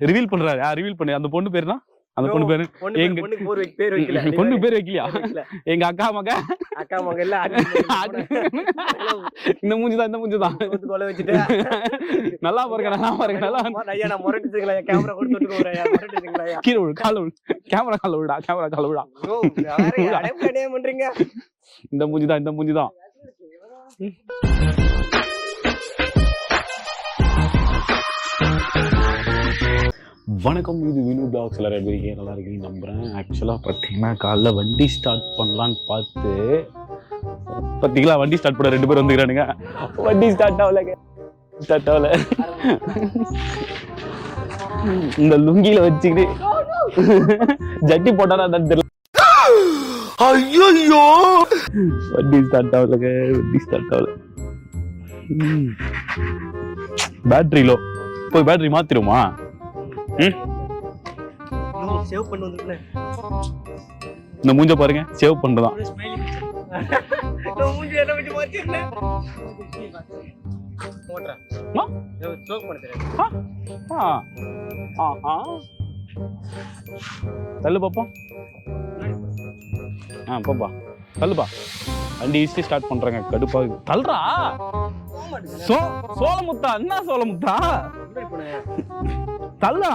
Reveal பண்றாரு. Reveal பண்ணு. அந்த பொண்ணு பேருனா அந்த பொண்ணு பேரு எங்க பொண்ணு பேர் வைக்கலையா? எங்க அக்கா மக இல்ல. இந்த மூஞ்சிதான் நல்லா பாருங்க நல்லா நான் முரட்டுச்சுங்களா? கேமரா கொடுத்து முரட்டுச்சுங்களா? கீழே விழு கால விழு கேமரா கால விழா பண்றீங்க. இந்த மூஞ்சிதான் வணக்கம், இது வினு பிளாக்ஸ். எல்லாரும் எப்படி இருக்கீங்க? நல்லா இருக்கீங்க நம்புறேன். ஆக்சுவலாக பார்த்தீங்கன்னா காலைல வண்டி ஸ்டார்ட் பண்ணலான்னு பார்த்து பார்த்தீங்களா, வண்டி ஸ்டார்ட் பண்ண 2 பேர் வந்துக்கிறானுங்க. வண்டி ஸ்டார்ட் ஆகல. இந்த லுங்கியில வச்சுக்கிட்டு ஜட்டி போட்டாரா தெரியல. ஐயோ, வண்டி ஸ்டார்ட் ஆகல. Battery low. போய் பேட்டரி மாத்திருமா? சேவ் பண்ணி வந்துட்டேன். இந்த மூஞ்ச பாருங்க, சேவ் பண்றதா. நான் மூஞ்சி என்ன விட்டு மாத்திட்டேன். போட்றா. ஸ்லோக் பண்ண தெரியாது. தள்ளு பாப்போம். பாப்பா தள்ளுப்பா. வண்டி ஈஸி ஸ்டார்ட் பண்றாங்க. கடுப்பா தள்ளுறா. சோளமுத்தா? என்ன சோளமுத்தா? தள்ளா.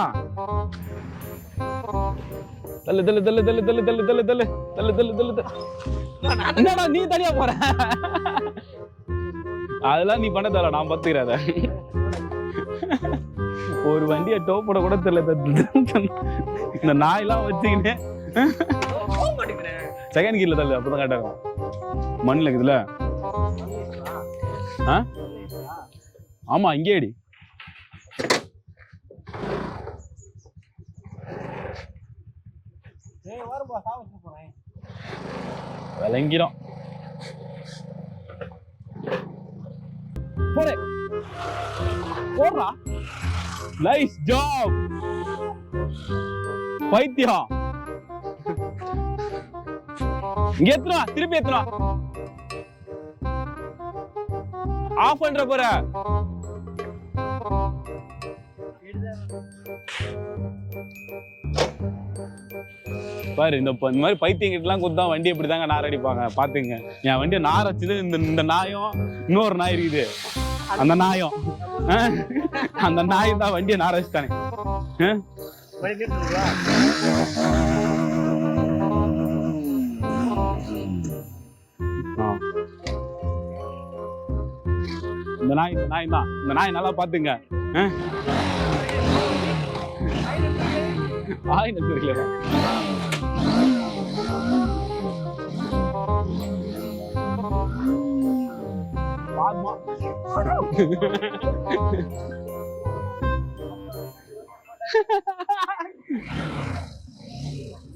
தள்ளு. என்னடா நீ தனியா போற? அதெல்லாம் நீ பண்ண தேவை, நான் பத்துக்கிறத. ஒரு வண்டியை டோ போட கூட தெரியல. இந்த நாயெல்லாம் வச்சுக்கினே செகண்ட் கீர்ல தள்ளு, அப்பதான் கரெக்டா இருக்கும். மண்ணில் இருக்குதுல. ஆமா, இங்கே அடி. விளங்கிறோம். போடுறா. நைஸ் ஜாப் பைத்தியம். இங்க எத்தனா, திருப்பி எத்தனா ஆஃப் பண்ற போற. பாரு, இந்த மாதிரி பைத்தியங்கிட்டலாம் குத்தா வண்டி எப்படிதாங்க நார் அடிப்பாங்க பாத்துங்க. என் வண்டியை நார் அடிச்சது இந்த நாயம். இன்னொரு நாய் இருக்குது, அந்த நாயம். அந்த நாய் தான் வண்டியை நார் அடிச்சுட்டானே. இந்த நாய் நல்லா பாத்துங்க.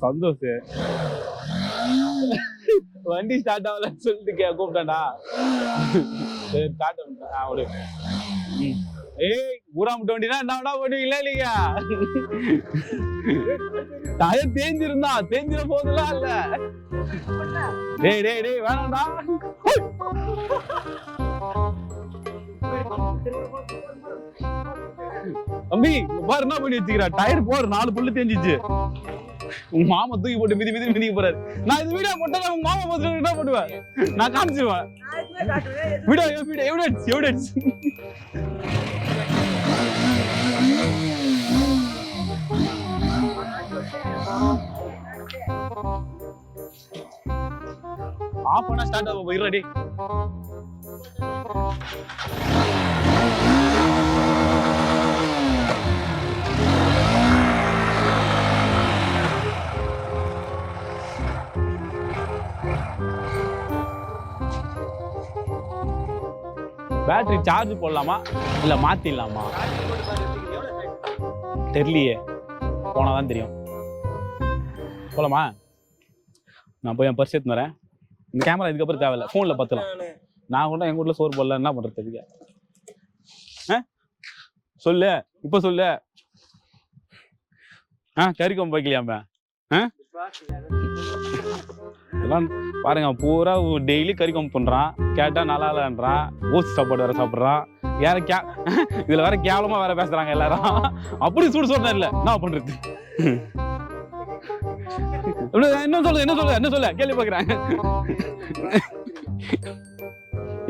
சந்தோஷ் வண்டி ஸ்டார்ட் ஆகலன்னு சொல்லிட்டு கூப்பிட்டான்டா. ஏய், ஊராமட்டு வண்டினா என்ன பண்ணுவீங்களா இல்லையா? டயர் தேஞ்சிட போதெல்லாம் இல்ல. டேய் வேணாம்டா. தம்பி பாரு, என்ன பண்ணி வச்சுக்கிறா? டயர் போற 4 புல்லு தேஞ்சிச்சு. உங்க மாமா தூக்கி போட்டு மிதிக்க போறாரு. நான் இந்த வீடியோ போட்டா உங்க மாமா பார்த்து என்ன பண்ணுவேன்? நான் காமிச்சிருவேன். Video evidence. ஆஃப் பண்ணா ஸ்டார்ட் ஆகும். இருடி. பேட்டரி சார்ஜ் போடலாமா இல்ல மாத்திடலாமா தெரியலையே. போனாதான் தெரியும். போலாமா? நான் போய் என் பர்ஸ் எடுத்து வரேன். இந்த கேமரா இதுக்கப்புறம் தேவையில்ல, போன்ல பார்த்துலாம். நான் கூட எங்க வீட்டுல சோறு போடல, என்ன பண்றது? இதுக்கு சொல்லு, இப்ப சொல்லு. கறிக்கொம்பு வைக்கலையாம? இதெல்லாம் பாருங்க பூரா டெய்லி கறி குழம்பு பண்றான், கேட்டா நல்லா இல்லைன்றான், ஓசி சாப்பாடு வேற சாப்பிட்றான், யார இதுல வேற கேவலமா வேற பேசுறாங்க எல்லாரும். அப்படி சூடு சொன்னா இல்ல என்ன பண்றது? என்ன சொல்ல கேள்வி பாக்குறேன்.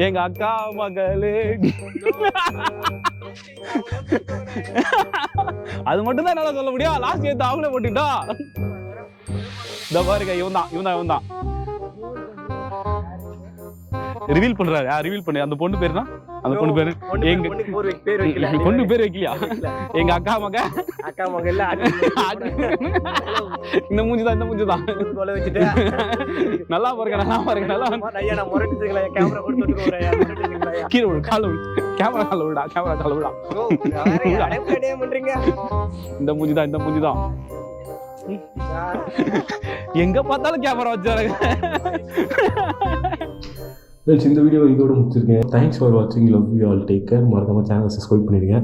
எங்க அக்கா மகளே அது மட்டும் தான் என்னால சொல்ல முடியும். லாஸ்ட் ஏத்து அவங்களே போட்டுட்டா. இந்த பாருங்க இவன் தான் ரிவீல் பண்றாரு. ரிவீல் பண்ணு. அந்த பொண்ணு பேரு தான், அந்த பொண்ணு பேரு எங்க பொண்ணு பேர் வைக்கலையா? எங்க அக்கா மக இல்ல. இந்த மூஞ்சிதான் வச்சுட்டு நல்லா பாருங்க ஐயா நான் முரட்டுங்களா கேமரா கொண்டு வந்துட்டு கீழே விடு, கால விடு, கேமரா கால விடா. பண்றீங்க. இந்த மூஞ்சிதான் எங்க பார்த்தாலும் கேமரா வச்சாருங்க. இந்த வீடியோ இதோட முடிச்சிருக்கேன். தேங்க்ஸ் ஃபார் வாட்சிங். Love you all. Take care. மறக்காம சேனல் சப்ஸ்கிரைப் பண்ணிடுங்க.